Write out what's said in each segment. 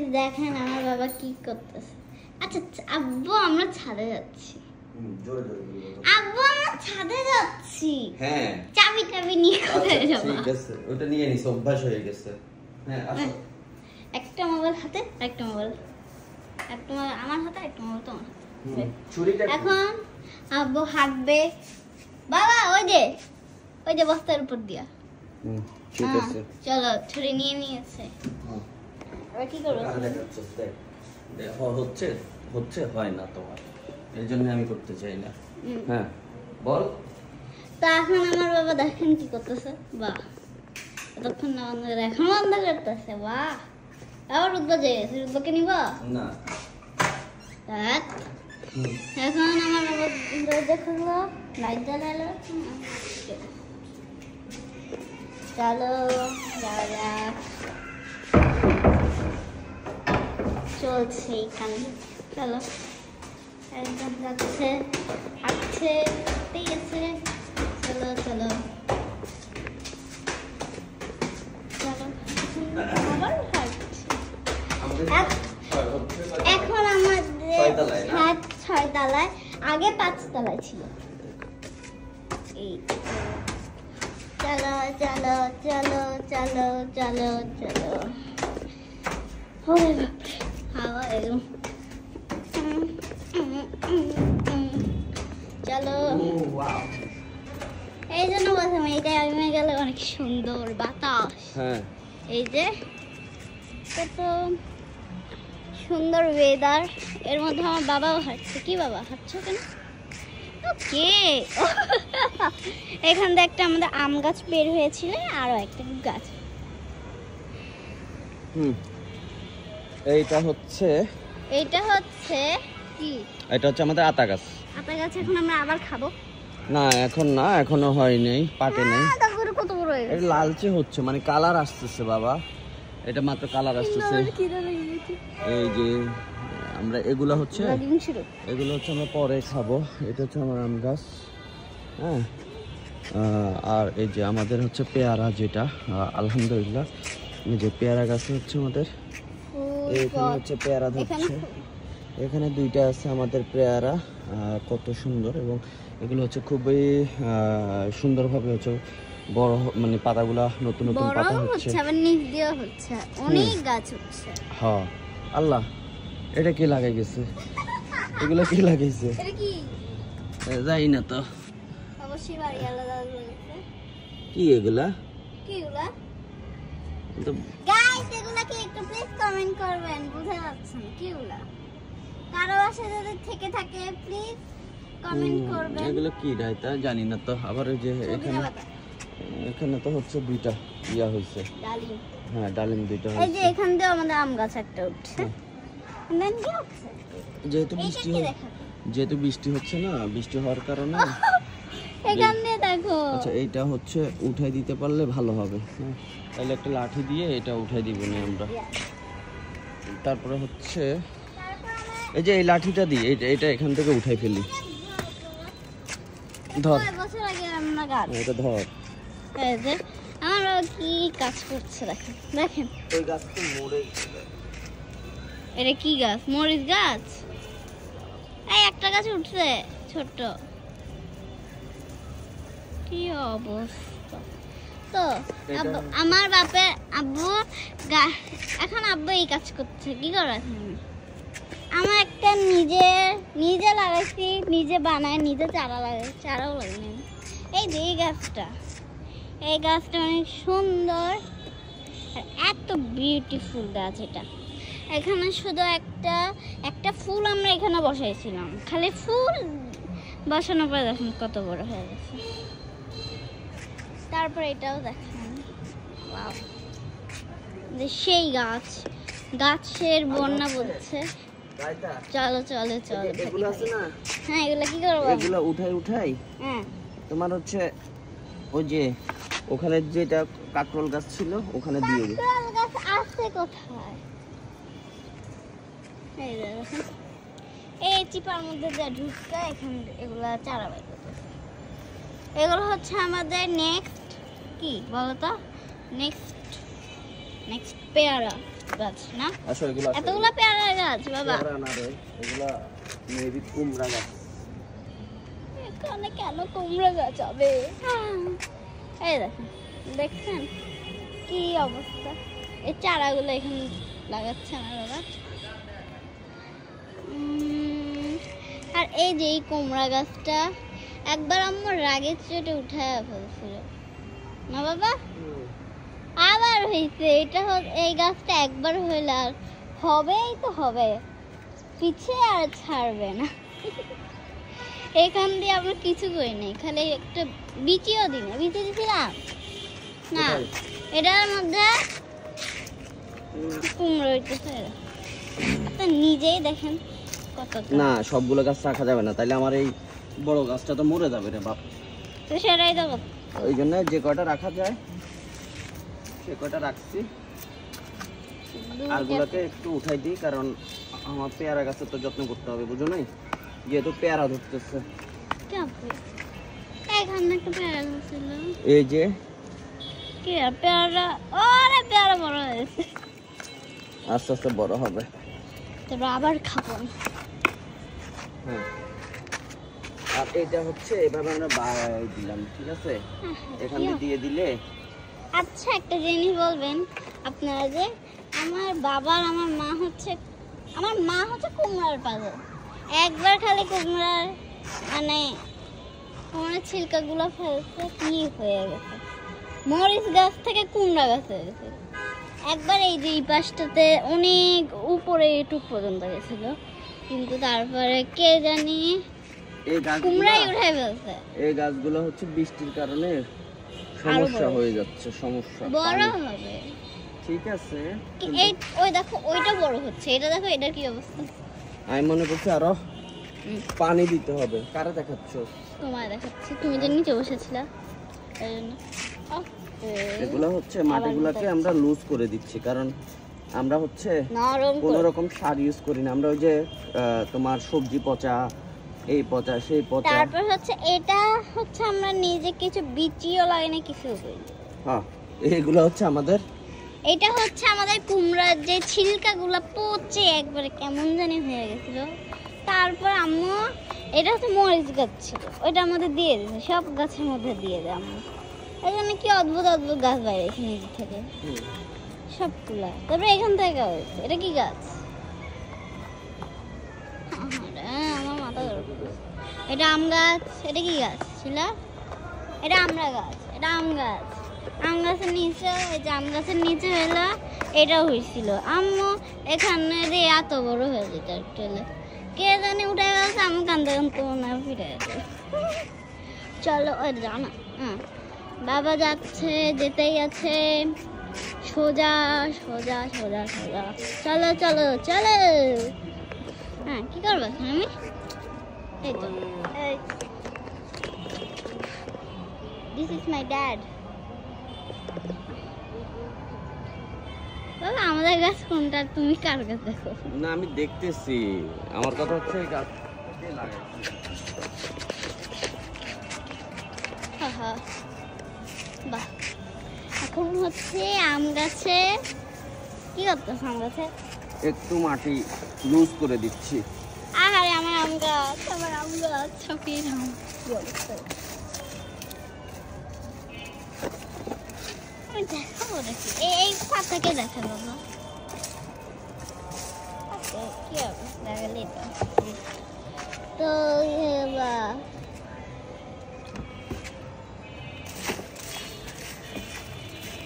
Guys দেখেন আমার বাবা কি করতেছে। আচ্ছা আব্বু আমরা ছাদে যাচ্ছি। জোরে জোরে আব্বু আমরা ছাদে যাচ্ছি। হ্যাঁ চাবি নিয়ে কোথায় যাব? ঠিক আছে ওটা নিয়ে নিস, অভ্যাস হয়ে গেছে। হ্যাঁ আসো। একটা মোবাইল হাতে, একটা মোবাইল আমার হাতে, একটা মোবাইল তোমার ছুরিটা এখন আব্বু হাঁটবে। বাবা ওই যে বস্তার উপর দিয়া। ঠিক আছে চলো ছুরি নিয়ে নিয়েছে। এবার কি করব? হচ্ছে হচ্ছে হয় না তোমার, এই জন্য আমি করতে চাই না। হ্যাঁ বল। তো এখন আমার বাবা দেখেন কি করতেছে। বাহ এতক্ষণ না বন্ধ করে এখন বন্ধ করতেছে। বাহ আবার রুদ্র যে রুদ্রকে নিব না। এখন আমার বাবা দরজা খুললো, লাইট জ্বালালো। চলো যাওয়া যাক। চলছে এখানে, চলো একদম যাচ্ছে হাঁটছে ঠিক আছে। চলো চলো চলো আবার হাঁটছে। এখন আমাদের 6 তলায়, আগে 5 তলায় ছিল। এই চলো চলো চলো চলো চলো চলো। ওরে বাপরে হাওয়া এলো। চলো এই জন্য বলছিলাম এইটা আমি গেলে অনেক সুন্দর বাতাস। হ্যাঁ এই যে কত সুন্দর ওয়েদার, এর মধ্যে আমার বাবাও হাঁটছে। কি বাবা হাঁটছো কেন? ওকে এখান থেকে একটা আমাদের আম গাছ বের হয়েছিল, আরো একটা গাছ। এইটা হচ্ছে কি? এটা হচ্ছে আমাদের আতা গাছ। আতা গাছ এখন আমরা আবার খাবো? না এখন না, এখনো হয় নাই, পাকে নাই। তারপরে কত বড় হয়ে গেছে। এটা লালচে হচ্ছে, মানে কালার আসতেছে বাবা, এটা মাত্র কালার আসতেছে। এই যে আমরা এগুলো হচ্ছে আমরা পরে খাবো। এটা হচ্ছে আমার আম গাছ। হ্যাঁ আর এই যে আমাদের হচ্ছে পেয়ারা, যেটা আলহামদুলিল্লাহ এই যে পেয়ারা গাছ হচ্ছে আমাদের। এখানে হচ্ছে পেয়ারা ধরছে, এখানে 2টা আছে আমাদের পেয়ারা। কত সুন্দর, এবং এগুলো হচ্ছে খুবই সুন্দরভাবে হচ্ছে বড়, মানে পাতাগুলা নতুন নতুন পাতা হচ্ছে, আবার নিচ দিয়ে হচ্ছে, অনেক গাছ হচ্ছে। হ্যাঁ আল্লাহ এটা কি লাগাই গেছে? এগুলো কি লাগাইছে? এটা কি জানি না তো, অবশ্যই বাড়ি আলাদা লাগাইছে। কি এগুলা? কি এগুলা তো গাইস এগুলা কি একটু প্লিজ কমেন্ট করবেন, বুঝা যাচ্ছে না কি এগুলা। কারো বাসায় যদি থেকে থাকে প্লিজ কমেন্ট করবেন। এগুলো কি রাইতা জানি না তো। আবার এই যে এখানে তো হচ্ছে 2টা ইয়া হইছে, ডালিম। হ্যাঁ ডালিম 2টা এই হইছে। যে এখান দিয়ে আমাদের আম গাছ একটা উঠছে। দেন কি হচ্ছে? যেহেতু বৃষ্টি হচ্ছে না, বৃষ্টি হওয়ার কারণে এখান দিয়ে দেখো। আচ্ছা এইটা হচ্ছে উঠাই দিতে পারলে ভালো হবে। হ্যাঁ তাহলে একটা লাঠি দিয়ে এটা উঠাই দিব না আমরা। তারপরে হচ্ছে এই যে এই লাঠিটা দিয়ে এটা এখান থেকে উঠাই ফেলি। ধর বছর আগে আমরা গাছ, এটা ধর। এই যে আমার বাবা কি কাজ করছে দেখেন, দেখেন ওই গাছ তো মরে গেছে। এটা কি গাছ? মরিচ গাছ। এই একটা গাছ উঠছে ছোট, কি অবস্থা। তো আমার বাপের আব্বু এখন আব্বু এই কাজ করছে। কি করে আমার একটা নিজে লাগাইছি, নিজে বানায়, নিজে চারাও লাগাই। এই যে এই গাছটা অনেক সুন্দর আর এত বিউটিফুল গাছ। এটা এখানে শুধু একটা ফুল আমরা এখানে বসাইছিলাম, খালি ফুল বসানোর পরে দেখুন কত বড় হয়ে গেছে। তারপর এটাও দেখেন, ওয়াও সেই গাছের বন্যা বলছে। চলো চলো চলো। এগুলো আছে না, হ্যাঁ এগুলো কি করবো? এগুলো উঠাই হ্যাঁ তোমার হচ্ছে ওই যে ওখানে যেটা কাকরোল গাছ ছিল ওখানে দিয়ে দিই। কাকরোল গাছ আছে কোথায়? এই দেখুন এই চিপার মধ্যে যা ঢুকা, এখানে এগুলা চারা বের করতেছে। এগুলো হচ্ছে আমাদের নেক্সট কি বলতো, নেক্সট পেয়ারা। গাছ না? আসো এগুলো এতগুলো পেয়ারা গাছ বাবা। পেয়ারা না রে, এগুলো মেবি কুমড়া গাছ। এখানে কেন কুমড়া গাছ হবে? এই দেখেন, দেখছেন কি অবস্থা? এই চারাগুলো এখানে লাগাচ্ছে আমার বাবা। আর এই যে এই কুমড়া গাছটা একবার আমার রাগের চোটে উঠায় ফেলছিল না বাবা, আবার হয়েছে। এই গাছটা একবার হইলে আর হবেই তো হবে, পিছিয়ে আর ছাড়বে না। এখান দিয়ে আমরা কিছু করি নাই, খালি একটা বিচিও দিই না। বিচি দিছিলাম না, এটার মধ্যে কুমড়ো হইতেছে। তো নিজেই দেখেন কত। না সবগুলো গাছ রাখা যাবে না, তাইলে আমার এই বড় গাছটা তো মরে যাবে রে বাপ। তো সেটাই তো ওই জন্য যে কয়টা রাখা যায় সে কয়টা রাখছি, আর গুলোকে একটু উঠাই দিই, কারণ আমার পেয়ারা গাছের তো যত্ন করতে হবে, বুঝো নাই? যেহেতু পেয়ারা ধরতেছে। এখানে একটা পেয়ারা ধরছিল, এই যে কি পেয়ারা, ওরে পেয়ারা বড় হয়েছে, আস্তে আস্তে বড় হবে। তারপর আবার খাবো। হ্যাঁ, আর এটা হচ্ছে এভাবে আমরা বাড়াই দিলাম, ঠিক আছে? এখানে দিয়ে দিলে। আচ্ছা একটা জিনিস বলবেন আপনারা, যে আমার বাবা আর আমার মা হচ্ছে কুমড়ার পাগল। একবার খালি কুমড়ার মানে কুমড়ার ছিলকাগুলো ফেলছে, কি হয়ে গেছে, মরিচ গাছ থেকে কুমড়া গাছ হয়ে গেছে। একবার এই যে এই পাশটাতে অনেক উপরে এটুক পর্যন্ত গেছিল, কিন্তু তারপরে কে জানি কুমড়াই উঠে ফেলছে। এই গাছগুলো হচ্ছে বৃষ্টির কারণে সমস্যা হয়ে যাচ্ছে, সমস্যা বড় হবে, ঠিক আছে? এই ওই দেখো ওইটা বড় হচ্ছে, এটা দেখো এটার কি অবস্থা। আমি মনে করছি আরো পানি দিতে হবে। কারে দেখাচ্ছ? তোমায় দেখাচ্ছি, তুমি যে নিচে বসেছিলা এই জন্য। এগুলো হচ্ছে মাটিগুলোকে আমরা লুজ করে দিচ্ছি, কারণ আমরা হচ্ছে নরম কোনো রকম সার ইউজ করি না। আমরা ওই যে তোমার সবজি পচা, এই পচা সেই পচা। তারপর হচ্ছে এটা হচ্ছে আমরা নিজে কিছু বিচিও লাগাই না, কিছু করি। হ্যাঁ, এগুলো হচ্ছে আমাদের, এটা হচ্ছে আমাদের কুমড়ার যে ছিলকাগুলো পচে একবারে কেমন জানি হয়ে গেছিল। তারপর আম্মু, এটা হচ্ছে মরিচ গাছ ছিল, ওইটা আমাদের দিয়ে দিয়েছে, সব গাছের মধ্যে দিয়ে দেয় আম্মু। এই জন্য কি অদ্ভুত অদ্ভুত গাছ বাইরেছে নিজে থেকে সবগুলা। তারপরে এখান থেকে হয়েছে, এটা কি গাছ? আমার মাথা ধরে, এটা আম গাছ। এটা কি গাছ ছিল? এটা আমরা গাছ, এটা আম গাছ। আম গাছের নিচে, এই যে আম গাছের নিচে হলো এটা হয়েছিল। আম্মু এখানে দিয়ে এত বড় হয়ে যেত একটু, কে জানি উঠে গেছে, আমি কান্দতে কান্দতে মনে হয় ফিরে গেছে। চলো ওই জানা, বাবা যাচ্ছে, যেতেই আছে, সোজা সোজা সোজা সোজা। চলো চলো চলো। হ্যাঁ, কি করবো আমি? এই তো, দিস ইজ মাই ড্যাড। বাবা আমাদের গাছ কোনটা, তুমি কার গাছ দেখো? না আমি দেখতেছি, আমার কথা হচ্ছে এই গাছ লাগাই। বাহ, এখন হচ্ছে আম গাছে কি করতেছ? আম গাছে একটু মাটি লুজ করে দিচ্ছি। আরে আমার আম গাছ, আমার আম গাছ সবই আম। কি অবস্থা, আমি দেখাবো নাকি? এই পাতাকে দেখা বাবা, কি অবস্থা গেলে তো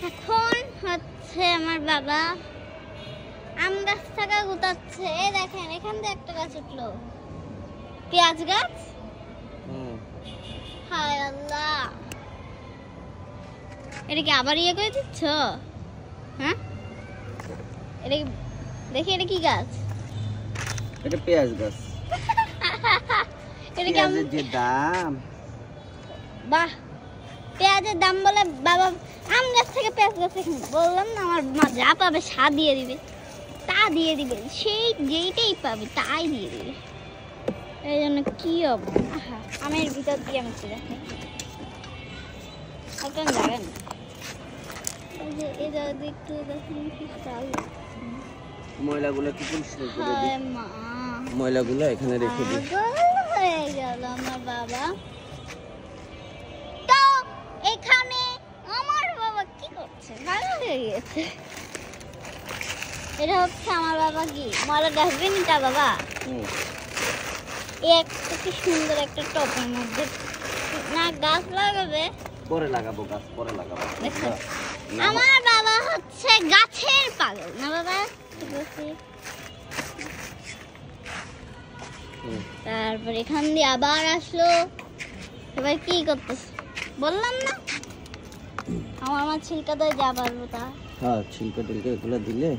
এখন হচ্ছে আমার বাবা আম গাছ থেকে গুতাচ্ছে। এই দেখেন এখান থেকে একটা গাছ উঠলো, পেঁয়াজ গাছ। হায় আল্লাহ, এটা কি আবার ইয়ে করে দিচ্ছ? হ্যাঁ, এটা দেখি, এটা কি গাছ? এটা পেঁয়াজ গাছ। এটা কি পেঁয়াজের যে দাম, বাহ, পেঁয়াজের দাম বলে বাবা আম গাছ থেকে পেঁয়াজ গাছ। বললাম না আমার মা যা পাবে সা দিয়ে দিবে, তা দিয়ে দিবে, সেই যেইটাই পাবে তাই দিয়ে দিবে। এই জন্য কি হবে, আমের ভিতর দিয়ে আমি দেখে এখন জানেন এই যে একটু দেখেন কি স্টাইল ময়লাগুলো কি পরিষ্কার করে দিই, হায় মা, ময়লাগুলো এখানে রেখে দিই। পাগল হয়ে গেল আমার বাবা। তো এখানে আমার বাবা কি করছে, পাগল হয়ে গেছে। এটা হচ্ছে আমার বাবা কি ময়লা ডাস্টবিনটা বাবা। এই একটা কি সুন্দর একটা টবের মধ্যে না গাছ লাগাবে, পরে লাগাবো গাছ, পরে লাগাবো। দেখো আমার বাবা হচ্ছে গাছের পাগল না বাবা। ঠিক আছে, তারপর এখান দিয়ে আবার আসলো। এবার কি করতেছে বললাম না, আমার মা ছিলকা দিয়ে যা পারবো তা। হ্যাঁ, ছিলকা টিলকা এগুলো দিলে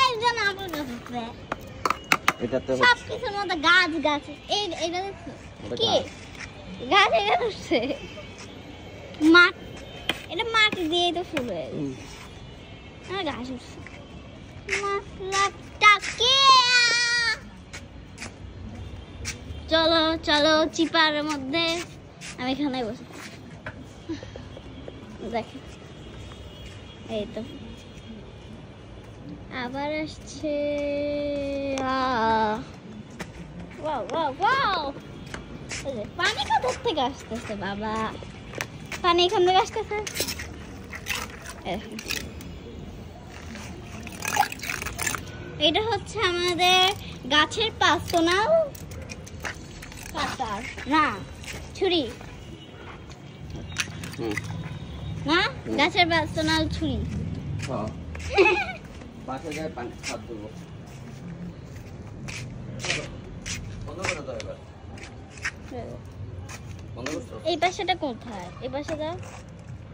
একজন আবার গাছে এটাতে সব কিছুর মধ্যে গাছ গাছ। এইটা দেখছো ওটা কি গাছ। গাছ এখানে উঠছে, মাঠ, এটা মাটি দিয়ে তো ফুল হয়ে গেছে। আর গাছ উঠছে মশলাটাকে। চলো চলো চিপার মধ্যে আমি এখানে বসে দেখে। এই তো আবার আসছে। ওয়াও ওয়াও ওয়াও, পানি কোথা থেকে আসতেছে বাবা, পানি এখান থেকে আসতেছে। এটা হচ্ছে আমাদের গাছের পার্সোনাল কাটার না ছুরি না, গাছের পার্সোনাল ছুরি। বাসা যায় পানি খাদ দেবো। বন্ধ করে দাও এবার, বন্ধ করছো? এই পাশেটা কোথায়, এই পাশে দাও।